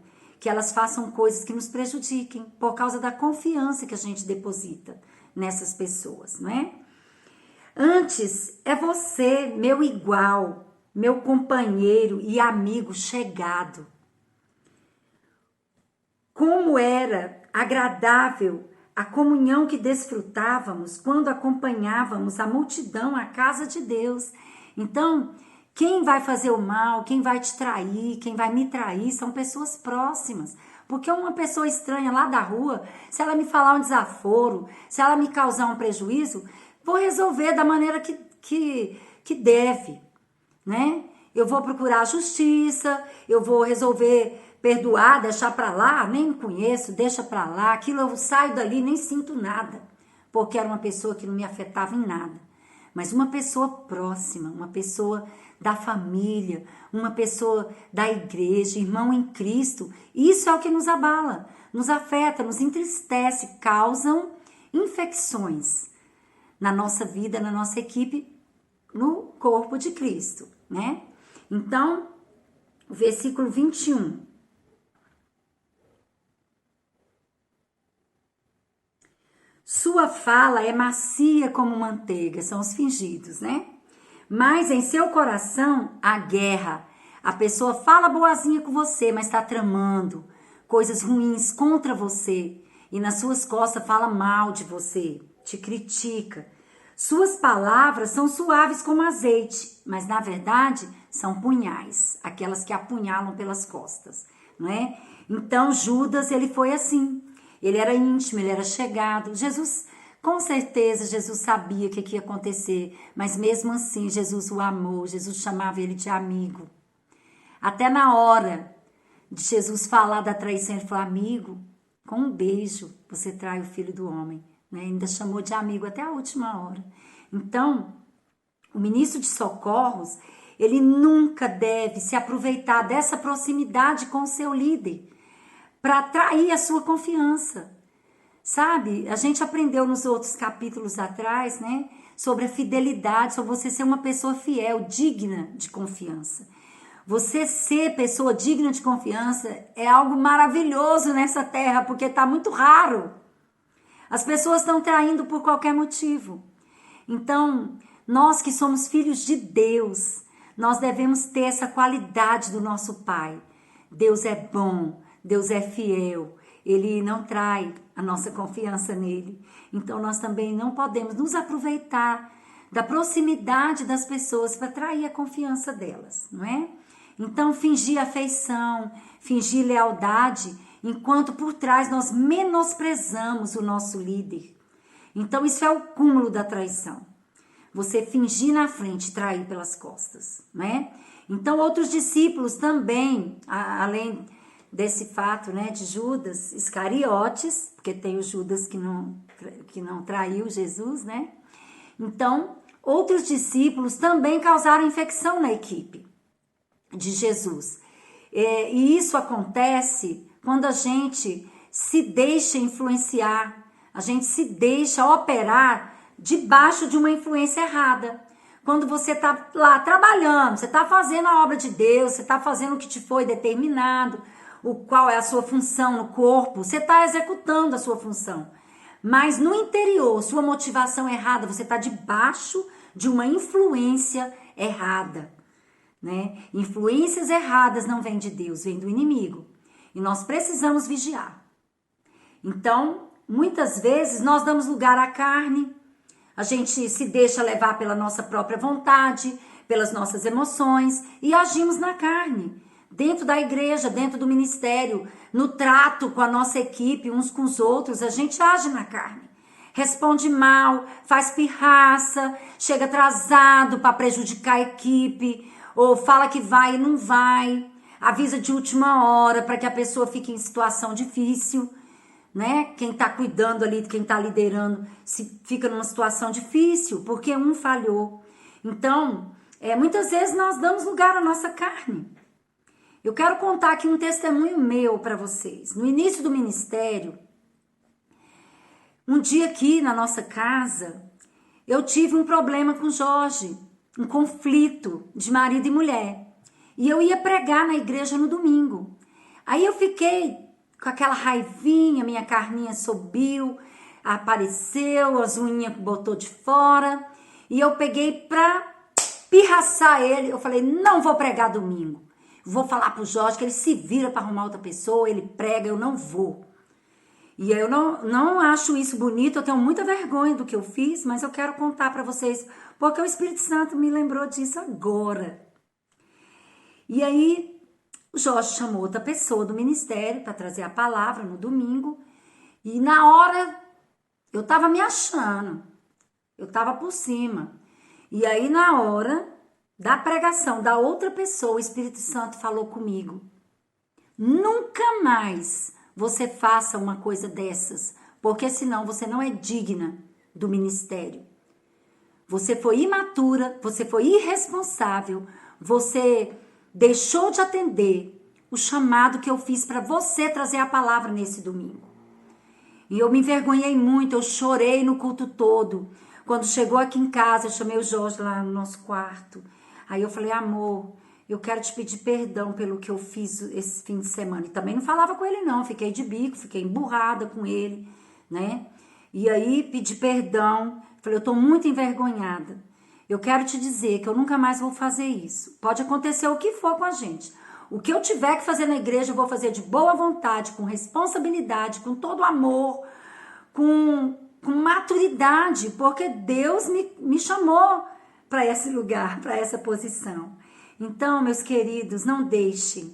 que elas façam coisas que nos prejudiquem por causa da confiança que a gente deposita nessas pessoas, não é? Antes é você, meu igual, meu companheiro e amigo chegado. Como era agradável a comunhão que desfrutávamos quando acompanhávamos a multidão à casa de Deus. Então, quem vai fazer o mal, quem vai te trair, quem vai me trair, são pessoas próximas. Porque uma pessoa estranha lá da rua, se ela me falar um desaforo, se ela me causar um prejuízo, vou resolver da maneira que deve, né? Eu vou procurar a justiça, eu vou resolver perdoar, deixar pra lá, nem me conheço, deixa pra lá, aquilo eu saio dali, nem sinto nada, porque era uma pessoa que não me afetava em nada. Mas uma pessoa próxima, uma pessoa da família, uma pessoa da igreja, irmão em Cristo, isso é o que nos abala, nos afeta, nos entristece, causam infecções na nossa vida, na nossa equipe, no corpo de Cristo, né? Então, o versículo 21. Sua fala é macia como manteiga, são os fingidos, né? Mas em seu coração há guerra. A pessoa fala boazinha com você, mas está tramando coisas ruins contra você. E nas suas costas fala mal de você, te critica. Suas palavras são suaves como azeite, mas na verdade são punhais, aquelas que apunhalam pelas costas, não é? Então Judas, ele foi assim. Ele era íntimo, ele era chegado. Jesus, com certeza, Jesus sabia o que ia acontecer, mas mesmo assim, Jesus o amou, Jesus chamava ele de amigo. Até na hora de Jesus falar da traição, ele falou, amigo, com um beijo você trai o filho do homem, né? Ainda chamou de amigo até a última hora. Então, o ministro de Socorros, ele nunca deve se aproveitar dessa proximidade com o seu líder para atrair a sua confiança. Sabe, a gente aprendeu nos outros capítulos atrás, né, sobre a fidelidade, sobre você ser uma pessoa fiel, digna de confiança. Você ser pessoa digna de confiança é algo maravilhoso nessa terra, porque está muito raro. As pessoas estão traindo por qualquer motivo. Então, nós que somos filhos de Deus, nós devemos ter essa qualidade do nosso Pai. Deus é bom, Deus é fiel, Ele não trai a nossa confiança nele. Então, nós também não podemos nos aproveitar da proximidade das pessoas para atrair a confiança delas, não é? Então, fingir afeição, fingir lealdade, enquanto por trás nós menosprezamos o nosso líder. Então, isso é o cúmulo da traição. Você fingir na frente e trair pelas costas, né? Então, outros discípulos também, além desse fato, né, de Judas Iscariotes, porque tem o Judas que não traiu Jesus, né? Então, outros discípulos também causaram infecção na equipe de Jesus. E isso acontece quando a gente se deixa influenciar, a gente se deixa operar debaixo de uma influência errada. Quando você está lá trabalhando, você está fazendo a obra de Deus, você está fazendo o que te foi determinado, qual é a sua função no corpo, você está executando a sua função. Mas no interior, sua motivação errada, você está debaixo de uma influência errada. Né? Influências erradas não vêm de Deus, vêm do inimigo. E nós precisamos vigiar. Então, muitas vezes nós damos lugar à carne, a gente se deixa levar pela nossa própria vontade, pelas nossas emoções e agimos na carne. Dentro da igreja, dentro do ministério, no trato com a nossa equipe, uns com os outros, a gente age na carne. Responde mal, faz pirraça, chega atrasado para prejudicar a equipe, ou fala que vai e não vai, avisa de última hora para que a pessoa fique em situação difícil, né? Quem está cuidando ali, quem está liderando, fica numa situação difícil, porque um falhou. Então, muitas vezes nós damos lugar à nossa carne. Eu quero contar aqui um testemunho meu para vocês. No início do ministério, um dia aqui na nossa casa, eu tive um problema com o Jorge, um conflito de marido e mulher. E eu ia pregar na igreja no domingo. Aí eu fiquei com aquela raivinha, minha carninha subiu, apareceu, as unhas botou de fora. E eu peguei pra pirraçar ele. Eu falei, não vou pregar domingo. Vou falar pro Jorge que ele se vira para arrumar outra pessoa, ele prega, eu não vou. E eu não acho isso bonito, eu tenho muita vergonha do que eu fiz, mas eu quero contar para vocês, porque o Espírito Santo me lembrou disso agora. E aí, o Jorge chamou outra pessoa do ministério para trazer a palavra no domingo, e na hora, eu tava me achando, eu tava por cima. E aí, na hora da pregação da outra pessoa, o Espírito Santo falou comigo, nunca mais você faça uma coisa dessas, porque senão você não é digna do ministério. Você foi imatura, você foi irresponsável, você deixou de atender o chamado que eu fiz para você trazer a palavra nesse domingo. E eu me envergonhei muito, eu chorei no culto todo. Quando chegou aqui em casa, eu chamei o Jorge lá no nosso quarto. Aí eu falei, amor, eu quero te pedir perdão pelo que eu fiz esse fim de semana. E também não falava com ele não, fiquei de bico, fiquei emburrada com ele, né? E aí pedi perdão, falei, eu tô muito envergonhada. Eu quero te dizer que eu nunca mais vou fazer isso. Pode acontecer o que for com a gente. O que eu tiver que fazer na igreja, eu vou fazer de boa vontade, com responsabilidade, com todo amor, com maturidade, porque Deus me chamou para esse lugar, para essa posição. Então, meus queridos, não deixe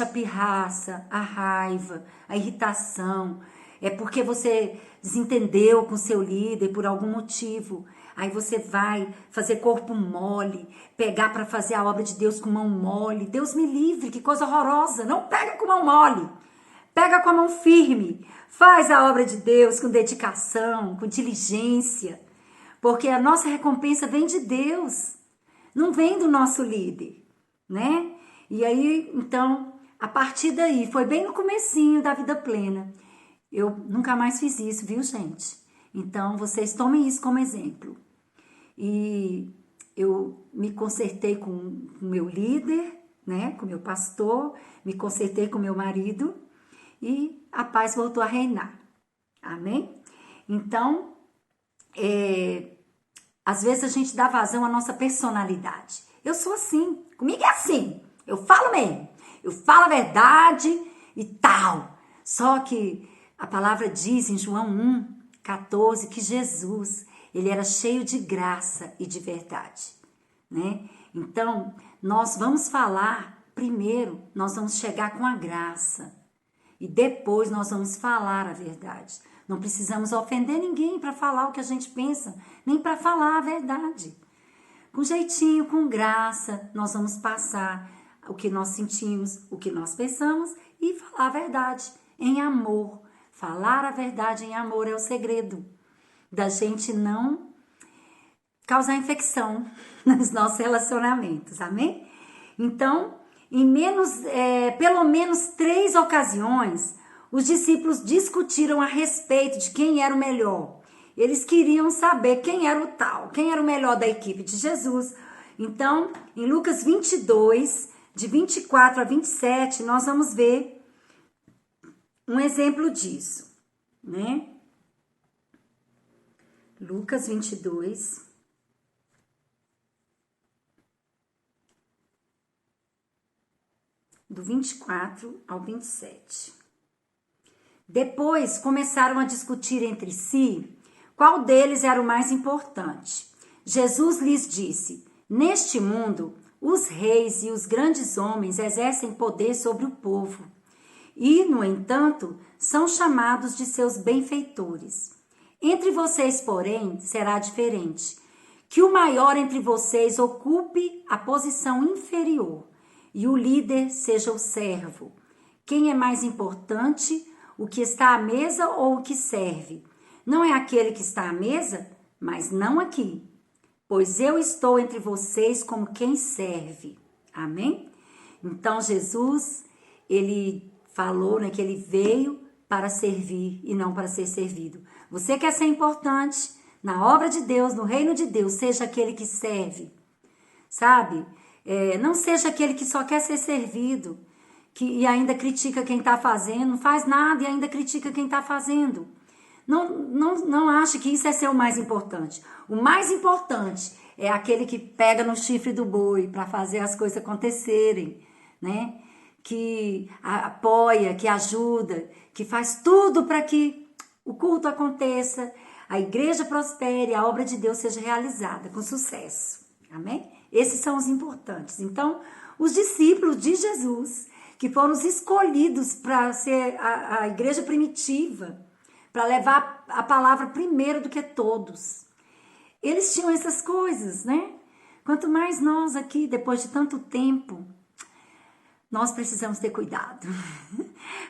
a pirraça, a raiva, a irritação. É porque você desentendeu com seu líder por algum motivo. Aí você vai fazer corpo mole, pegar para fazer a obra de Deus com mão mole. Deus me livre, que coisa horrorosa. Não pega com mão mole, pega com a mão firme. Faz a obra de Deus com dedicação, com diligência. Porque a nossa recompensa vem de Deus. não vem do nosso líder, né? E aí, então, a partir daí, foi bem no comecinho da vida plena. Eu nunca mais fiz isso, viu, gente? Então, vocês tomem isso como exemplo. E eu me consertei com o meu líder, né? Com o meu pastor, me consertei com o meu marido e a paz voltou a reinar. Amém? Então, às vezes a gente dá vazão à nossa personalidade. Eu sou assim, comigo é assim. Eu falo mesmo, eu falo a verdade e tal. Só que a palavra diz em João 1:14 que Jesus, ele era cheio de graça e de verdade, né? Então, nós vamos falar primeiro, nós vamos chegar com a graça e depois nós vamos falar a verdade. Não precisamos ofender ninguém para falar o que a gente pensa, nem para falar a verdade. Com jeitinho, com graça, nós vamos passar o que nós sentimos, o que nós pensamos e falar a verdade em amor. Falar a verdade em amor é o segredo da gente não causar infecção nos nossos relacionamentos, amém? Então, pelo menos 3 ocasiões, os discípulos discutiram a respeito de quem era o melhor. Eles queriam saber quem era o tal, quem era o melhor da equipe de Jesus. Então, em Lucas 22, de 24 a 27, nós vamos ver um exemplo disso, né? Lucas 22, do 24 ao 27. Depois começaram a discutir entre si qual deles era o mais importante. Jesus lhes disse: neste mundo, os reis e os grandes homens exercem poder sobre o povo e, no entanto, são chamados de seus benfeitores. Entre vocês, porém, será diferente. Que o maior entre vocês ocupe a posição inferior e o líder seja o servo. Quem é mais importante, o que está à mesa ou o que serve? Não é aquele que está à mesa, mas não aqui. Pois eu estou entre vocês como quem serve. Amém? Então, Jesus, ele falou, né, que ele veio para servir e não para ser servido. Você quer ser importante na obra de Deus, no reino de Deus, seja aquele que serve, sabe? Não seja aquele que só quer ser servido, e ainda critica quem está fazendo, não faz nada e ainda critica quem está fazendo. Não ache que isso é ser o mais importante. O mais importante é aquele que pega no chifre do boi para fazer as coisas acontecerem, né? Que apoia, que ajuda, que faz tudo para que o culto aconteça, a igreja prospere, a obra de Deus seja realizada com sucesso. Amém? Esses são os importantes. Então, os discípulos de Jesus, que foram os escolhidos para ser a igreja primitiva, para levar a palavra primeiro do que todos. Eles tinham essas coisas, né? Quanto mais nós aqui, depois de tanto tempo, nós precisamos ter cuidado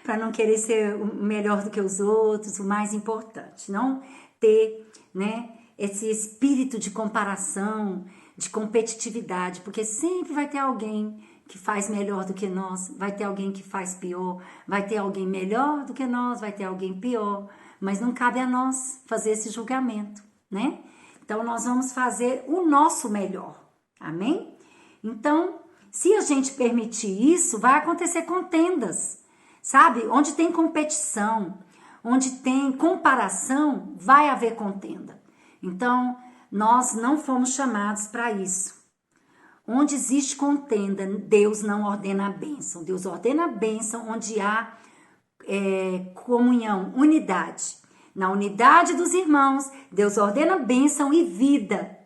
para não querer ser o melhor do que os outros, o mais importante. Não ter, né, esse espírito de comparação, de competitividade, porque sempre vai ter alguém que faz melhor do que nós, vai ter alguém que faz pior, vai ter alguém melhor do que nós, vai ter alguém pior, mas não cabe a nós fazer esse julgamento, né? Então, nós vamos fazer o nosso melhor, amém? Então, se a gente permitir isso, vai acontecer contendas, sabe? Onde tem competição, onde tem comparação, vai haver contenda. Então, nós não fomos chamados para isso. Onde existe contenda, Deus não ordena a bênção. Deus ordena a bênção onde há comunhão, unidade. Na unidade dos irmãos, Deus ordena bênção e vida.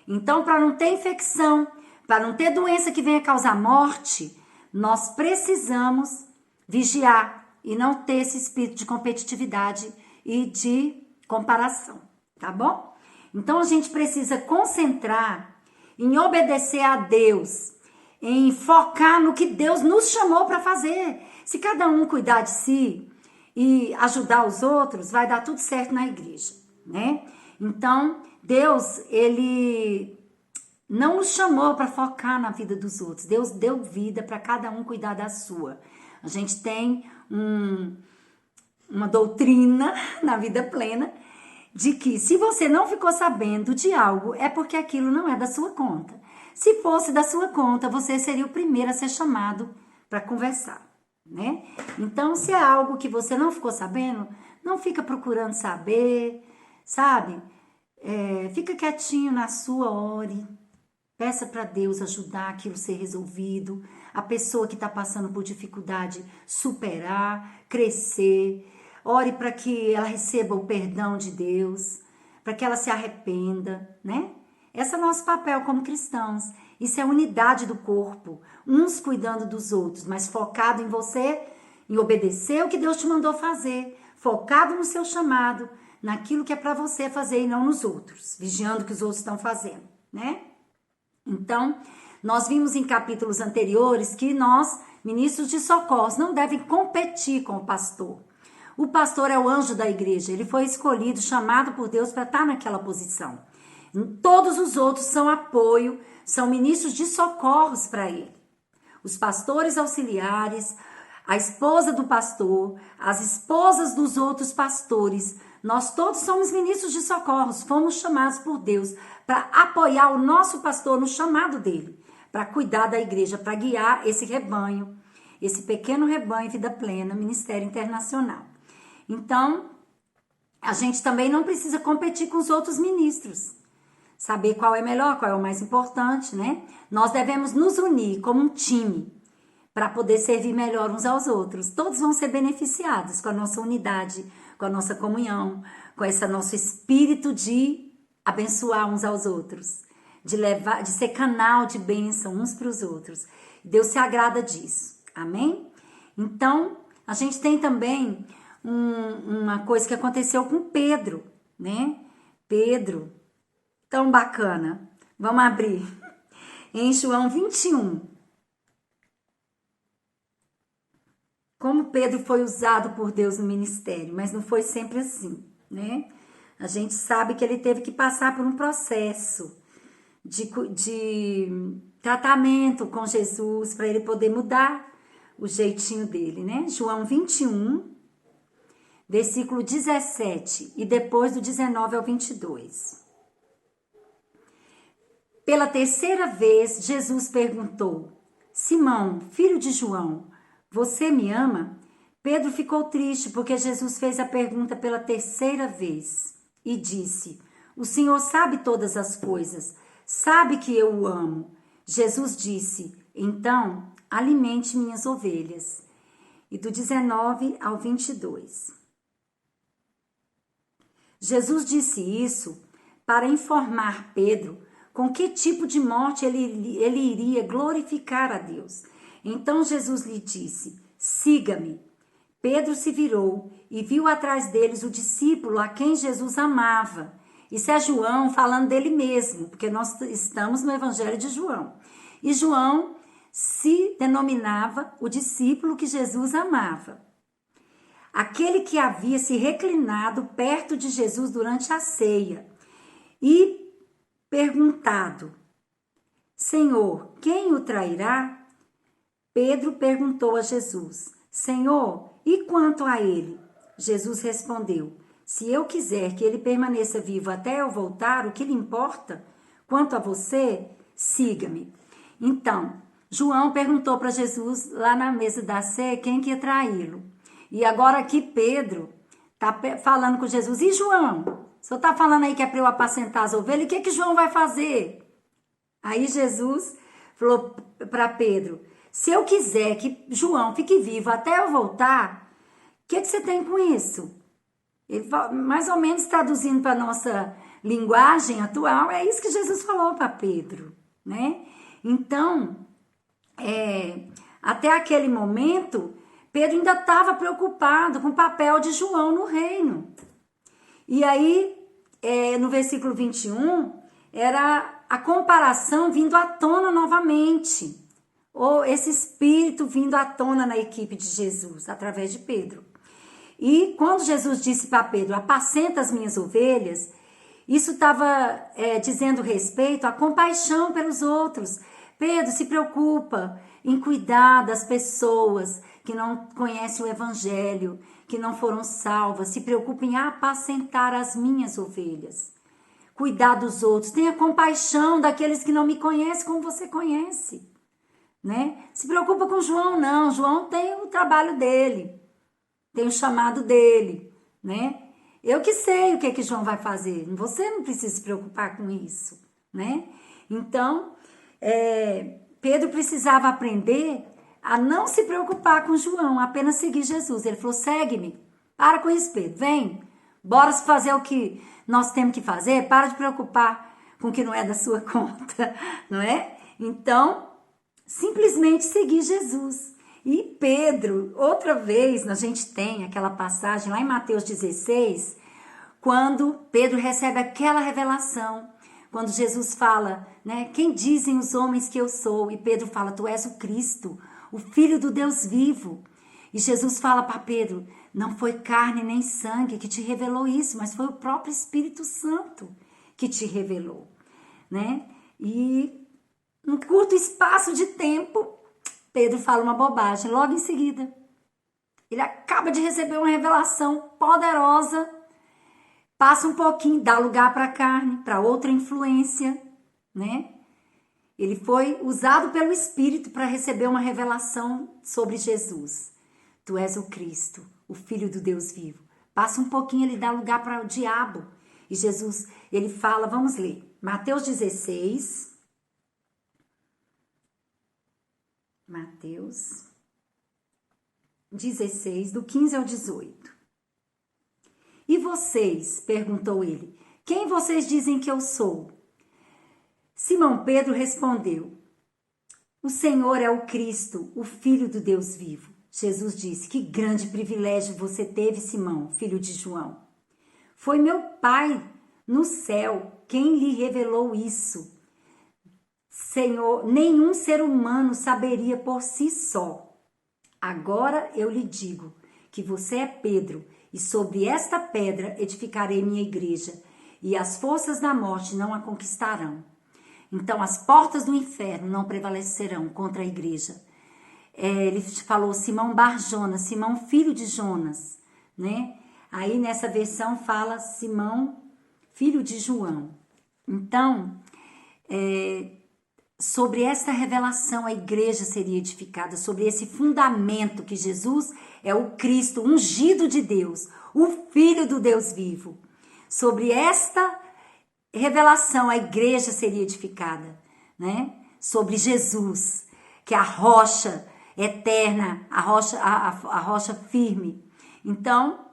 Então, para não ter infecção, para não ter doença que venha causar morte, nós precisamos vigiar e não ter esse espírito de competitividade e de comparação, tá bom? Então, a gente precisa concentrar em obedecer a Deus, em focar no que Deus nos chamou para fazer. Se cada um cuidar de si e ajudar os outros, vai dar tudo certo na igreja, né? Então, Deus, ele não nos chamou para focar na vida dos outros. Deus deu vida para cada um cuidar da sua. A gente tem uma doutrina na vida plena de que se você não ficou sabendo de algo, é porque aquilo não é da sua conta. Se fosse da sua conta, você seria o primeiro a ser chamado para conversar, né? Então, se é algo que você não ficou sabendo, não fica procurando saber, sabe? Fica quietinho na sua, ore. Peça para Deus ajudar aquilo a ser resolvido. A pessoa que está passando por dificuldade superar, crescer. Ore para que ela receba o perdão de Deus, para que ela se arrependa, né? Esse é o nosso papel como cristãos. Isso é unidade do corpo, uns cuidando dos outros, mas focado em você, em obedecer o que Deus te mandou fazer, focado no seu chamado, naquilo que é para você fazer e não nos outros, vigiando o que os outros estão fazendo, né? Então, nós vimos em capítulos anteriores que nós, ministros de socorros, não devem competir com o pastor. O pastor é o anjo da igreja, ele foi escolhido, chamado por Deus para estar naquela posição. Todos os outros são apoio, são ministros de socorros para ele. Os pastores auxiliares, a esposa do pastor, as esposas dos outros pastores, nós todos somos ministros de socorros, fomos chamados por Deus para apoiar o nosso pastor no chamado dele, para cuidar da igreja, para guiar esse rebanho, esse pequeno rebanho Vida Plena, Ministério Internacional. Então, a gente também não precisa competir com os outros ministros. Saber qual é melhor, qual é o mais importante, né? Nós devemos nos unir como um time para poder servir melhor uns aos outros. Todos vão ser beneficiados com a nossa unidade, com a nossa comunhão, com esse nosso espírito de abençoar uns aos outros, de ser canal de bênção uns para os outros. Deus se agrada disso. Amém? Então, a gente tem também uma coisa que aconteceu com Pedro, né? Pedro, tão bacana. Vamos abrir. Em João 21. Como Pedro foi usado por Deus no ministério, mas não foi sempre assim, né? A gente sabe que ele teve que passar por um processo de tratamento com Jesus para ele poder mudar o jeitinho dele, né? João 21, versículo 17 e depois do 19 ao 22. Pela terceira vez, Jesus perguntou: Simão, filho de João, você me ama? Pedro ficou triste porque Jesus fez a pergunta pela terceira vez e disse: o Senhor sabe todas as coisas, sabe que eu o amo. Jesus disse: então, alimente minhas ovelhas. E do 19 ao 22. Jesus disse isso para informar Pedro com que tipo de morte ele iria glorificar a Deus. Então Jesus lhe disse: siga-me. Pedro se virou e viu atrás deles o discípulo a quem Jesus amava. Isso é João falando dele mesmo, porque nós estamos no Evangelho de João. E João se denominava o discípulo que Jesus amava. Aquele que havia se reclinado perto de Jesus durante a ceia e perguntado: Senhor, quem o trairá? Pedro perguntou a Jesus: Senhor, e quanto a ele? Jesus respondeu: se eu quiser que ele permaneça vivo até eu voltar, o que lhe importa? Quanto a você, siga-me. Então, João perguntou para Jesus lá na mesa da ceia quem que ia traí-lo. E agora aqui Pedro está falando com Jesus: e João? O senhor está falando aí que é para eu apacentar as ovelhas, o que João vai fazer? Aí Jesus falou para Pedro: se eu quiser que João fique vivo até eu voltar, o que você tem com isso? Ele, mais ou menos traduzindo para a nossa linguagem atual, é isso que Jesus falou para Pedro, né? Então, até aquele momento, Pedro ainda estava preocupado com o papel de João no reino. E aí, no versículo 21, era a comparação vindo à tona novamente. Ou esse espírito vindo à tona na equipe de Jesus, através de Pedro. E quando Jesus disse para Pedro: apacenta as minhas ovelhas, Isso estava dizendo respeito à compaixão pelos outros. Pedro se preocupa em cuidar das pessoas que não conhecem o evangelho, que não foram salvas. Se preocupa em apacentar as minhas ovelhas. Cuidar dos outros. Tenha compaixão daqueles que não me conhecem como você conhece. Né? Se preocupa com João, não. João tem o trabalho dele. Tem o chamado dele. Né? Eu que sei o que João vai fazer. Você não precisa se preocupar com isso. Né? Então, Pedro precisava aprender a não se preocupar com João, apenas seguir Jesus. Ele falou, segue-me. Para com isso, Pedro. Vem. Bora fazer o que nós temos que fazer. Para de preocupar com o que não é da sua conta. Não é? Então, simplesmente seguir Jesus. E Pedro, outra vez, a gente tem aquela passagem lá em Mateus 16, quando Pedro recebe aquela revelação, quando Jesus fala, né, quem dizem os homens que eu sou? E Pedro fala, tu és o Cristo, o Filho do Deus vivo. E Jesus fala para Pedro, não foi carne nem sangue que te revelou isso, mas foi o próprio Espírito Santo que te revelou, né? E num curto espaço de tempo, Pedro fala uma bobagem, logo em seguida. Ele acaba de receber uma revelação poderosa, passa um pouquinho, dá lugar para a carne, para outra influência, né? Ele foi usado pelo Espírito para receber uma revelação sobre Jesus. Tu és o Cristo, o Filho do Deus vivo. Passa um pouquinho, ele dá lugar para o diabo. E Jesus, ele fala, vamos ler, Mateus 16... Mateus 16, do 15 ao 18. E vocês? Perguntou ele. Quem vocês dizem que eu sou? Simão Pedro respondeu. O Senhor é o Cristo, o Filho do Deus vivo. Jesus disse, que grande privilégio você teve, Simão, filho de João. Foi meu Pai no céu quem lhe revelou isso. Senhor, nenhum ser humano saberia por si só. Agora eu lhe digo que você é Pedro, e sobre esta pedra edificarei minha igreja, e as forças da morte não a conquistarão. Então as portas do inferno não prevalecerão contra a igreja. Ele falou Simão Bar-Jonas, Simão filho de Jonas, né? Aí nessa versão fala Simão filho de João. Então, sobre esta revelação a igreja seria edificada, sobre esse fundamento que Jesus é o Cristo, ungido de Deus, o Filho do Deus vivo. Sobre esta revelação a igreja seria edificada, né? Sobre Jesus, que é a rocha eterna, a rocha firme. Então,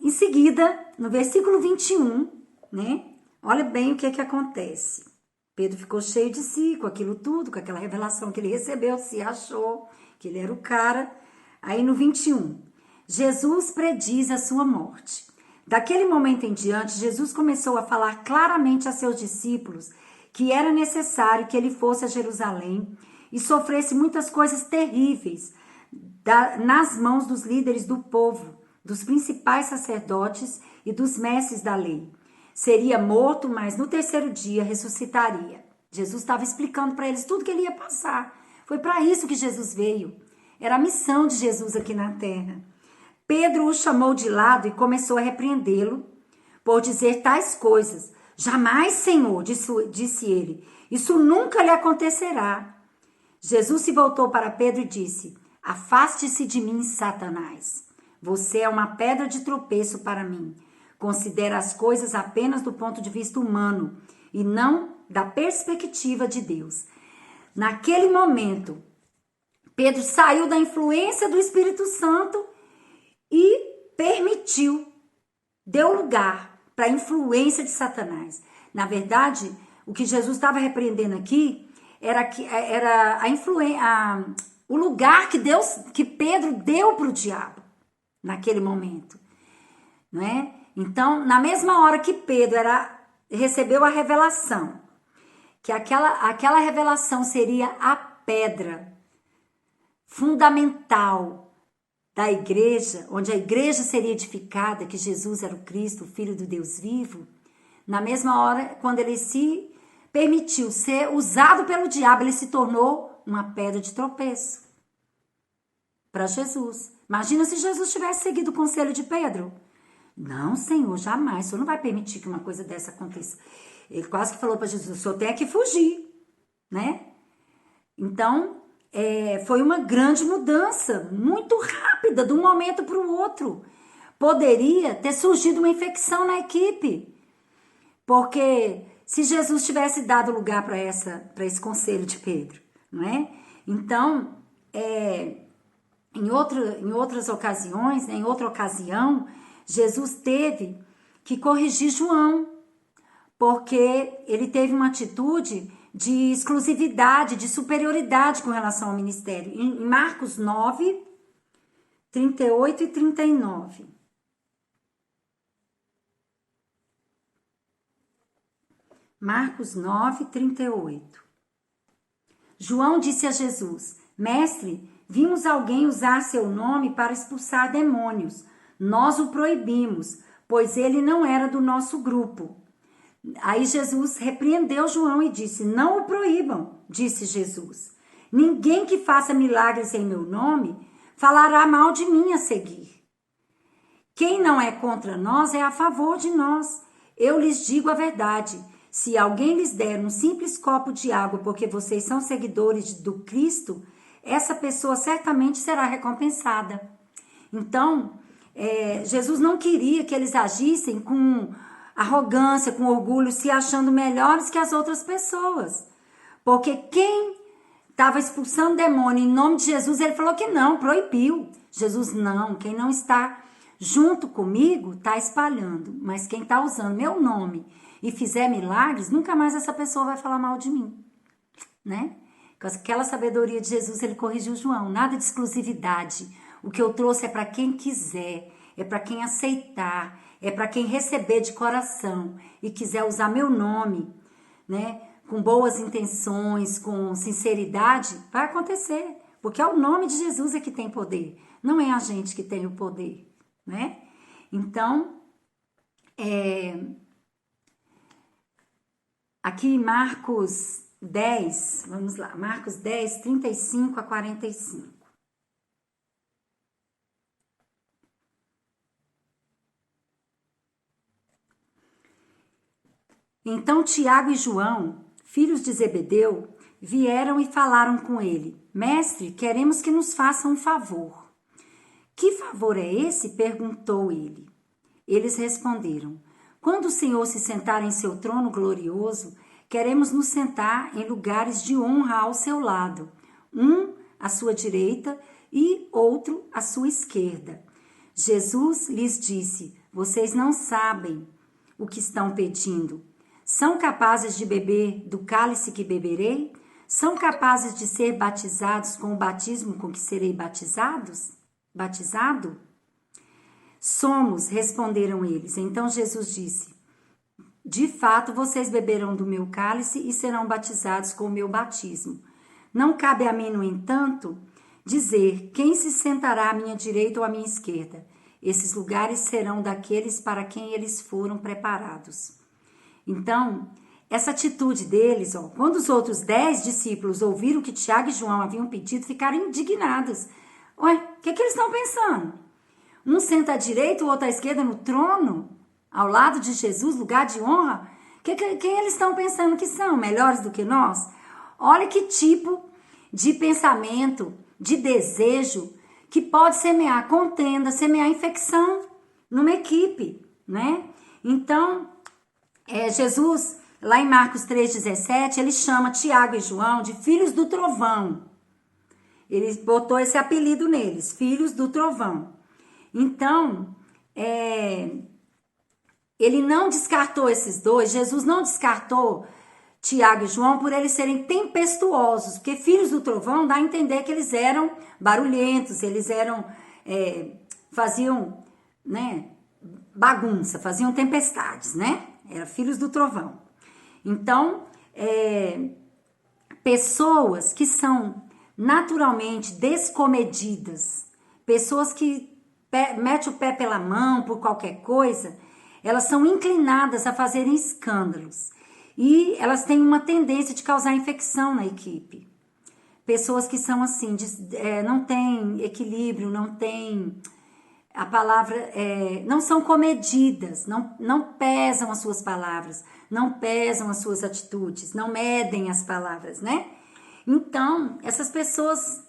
em seguida, no versículo 21, né? Olha bem o que acontece. Pedro ficou cheio de si, com aquilo tudo, com aquela revelação que ele recebeu, se achou que ele era o cara. Aí no 21, Jesus prediz a sua morte. Daquele momento em diante, Jesus começou a falar claramente a seus discípulos que era necessário que ele fosse a Jerusalém e sofresse muitas coisas terríveis nas mãos dos líderes do povo, dos principais sacerdotes e dos mestres da lei. Seria morto, mas no terceiro dia ressuscitaria. Jesus estava explicando para eles tudo que ele ia passar. Foi para isso que Jesus veio. Era a missão de Jesus aqui na terra. Pedro o chamou de lado e começou a repreendê-lo por dizer tais coisas. Jamais, Senhor, disse ele, isso nunca lhe acontecerá. Jesus se voltou para Pedro e disse, afaste-se de mim, Satanás. Você é uma pedra de tropeço para mim. Considera as coisas apenas do ponto de vista humano e não da perspectiva de Deus. Naquele momento, Pedro saiu da influência do Espírito Santo e permitiu, deu lugar para a influência de Satanás. Na verdade, o que Jesus estava repreendendo aqui era o lugar que Pedro deu para o diabo naquele momento, não é? Então, na mesma hora que Pedro recebeu a revelação, que aquela revelação seria a pedra fundamental da igreja, onde a igreja seria edificada, que Jesus era o Cristo, o Filho do Deus vivo, Na mesma hora, quando ele se permitiu ser usado pelo diabo, ele se tornou uma pedra de tropeço para Jesus. Imagina se Jesus tivesse seguido o conselho de Pedro. Não, Senhor, jamais. O Senhor não vai permitir que uma coisa dessa aconteça. Ele quase que falou para Jesus, o Senhor tem que fugir, né? Então, foi uma grande mudança, muito rápida, de um momento para o outro. Poderia ter surgido uma infecção na equipe, porque se Jesus tivesse dado lugar para esse conselho de Pedro, não é? Então, em outras ocasiões, né, em outra ocasião, Jesus teve que corrigir João, porque ele teve uma atitude de exclusividade, de superioridade com relação ao ministério. Em Marcos 9, 38 e 39. Marcos 9, 38. João disse a Jesus, Mestre, vimos alguém usar seu nome para expulsar demônios. Nós o proibimos, pois ele não era do nosso grupo. Aí Jesus repreendeu João e disse, não o proíbam, disse Jesus. Ninguém que faça milagres em meu nome falará mal de mim a seguir. Quem não é contra nós é a favor de nós. Eu lhes digo a verdade. Se alguém lhes der um simples copo de água porque vocês são seguidores do Cristo, essa pessoa certamente será recompensada. Então, Jesus não queria que eles agissem com arrogância, com orgulho, se achando melhores que as outras pessoas. Porque quem estava expulsando demônio em nome de Jesus, ele falou que não, proibiu. Jesus, não, quem não está junto comigo está espalhando, mas quem está usando meu nome e fizer milagres, nunca mais essa pessoa vai falar mal de mim, né? Com aquela sabedoria de Jesus, ele corrigiu João, nada de exclusividade. O que eu trouxe é para quem quiser, é para quem aceitar, é para quem receber de coração e quiser usar meu nome, né? Com boas intenções, com sinceridade, vai acontecer. Porque é o nome de Jesus que tem poder, não é a gente que tem o poder, né? Então, aqui em Marcos 10, vamos lá, Marcos 10, 35 a 45. Então Tiago e João, filhos de Zebedeu, vieram e falaram com ele, Mestre, queremos que nos faça um favor. Que favor é esse? Perguntou ele. Eles responderam, quando o Senhor se sentar em seu trono glorioso, queremos nos sentar em lugares de honra ao seu lado, um à sua direita e outro à sua esquerda. Jesus lhes disse, vocês não sabem o que estão pedindo. São capazes de beber do cálice que beberei? São capazes de ser batizados com o batismo com que serei batizado? Somos, responderam eles. Então Jesus disse, de fato vocês beberão do meu cálice e serão batizados com o meu batismo. Não cabe a mim, no entanto, dizer quem se sentará à minha direita ou à minha esquerda. Esses lugares serão daqueles para quem eles foram preparados. Então, essa atitude deles, quando os outros 10 discípulos ouviram o que Tiago e João haviam pedido, ficaram indignados. Ué, o que eles estão pensando? Um senta à direita, o outro à esquerda no trono, ao lado de Jesus, lugar de honra? Quem eles estão pensando que são? Melhores do que nós? Olha que tipo de pensamento, de desejo, que pode semear contenda, semear infecção numa equipe, né? Então, Jesus, lá em Marcos 3,17, ele chama Tiago e João de filhos do trovão. Ele botou esse apelido neles, filhos do trovão. Então, ele não descartou esses dois, Jesus não descartou Tiago e João por eles serem tempestuosos, porque filhos do trovão dá a entender que eles eram barulhentos, eles eram, faziam, né, bagunça, faziam tempestades, né? Eram filhos do trovão. Então, pessoas que são naturalmente descomedidas, pessoas que metem o pé pela mão por qualquer coisa, elas são inclinadas a fazerem escândalos. E elas têm uma tendência de causar infecção na equipe. Pessoas que são assim, não têm equilíbrio, não têm a palavra, não são comedidas, não pesam as suas palavras, não pesam as suas atitudes, não medem as palavras, né? Então, essas pessoas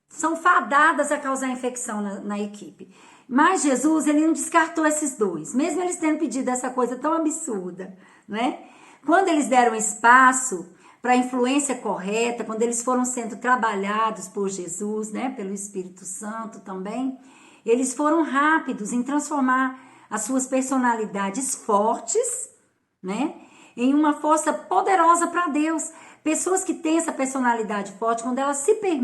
são fadadas a causar infecção na equipe. Mas Jesus, ele não descartou esses dois, mesmo eles tendo pedido essa coisa tão absurda, né? Quando eles deram espaço para a influência correta, quando eles foram sendo trabalhados por Jesus, né, pelo Espírito Santo também, eles foram rápidos em transformar as suas personalidades fortes, né, em uma força poderosa para Deus. Pessoas que têm essa personalidade forte, quando elas se permitem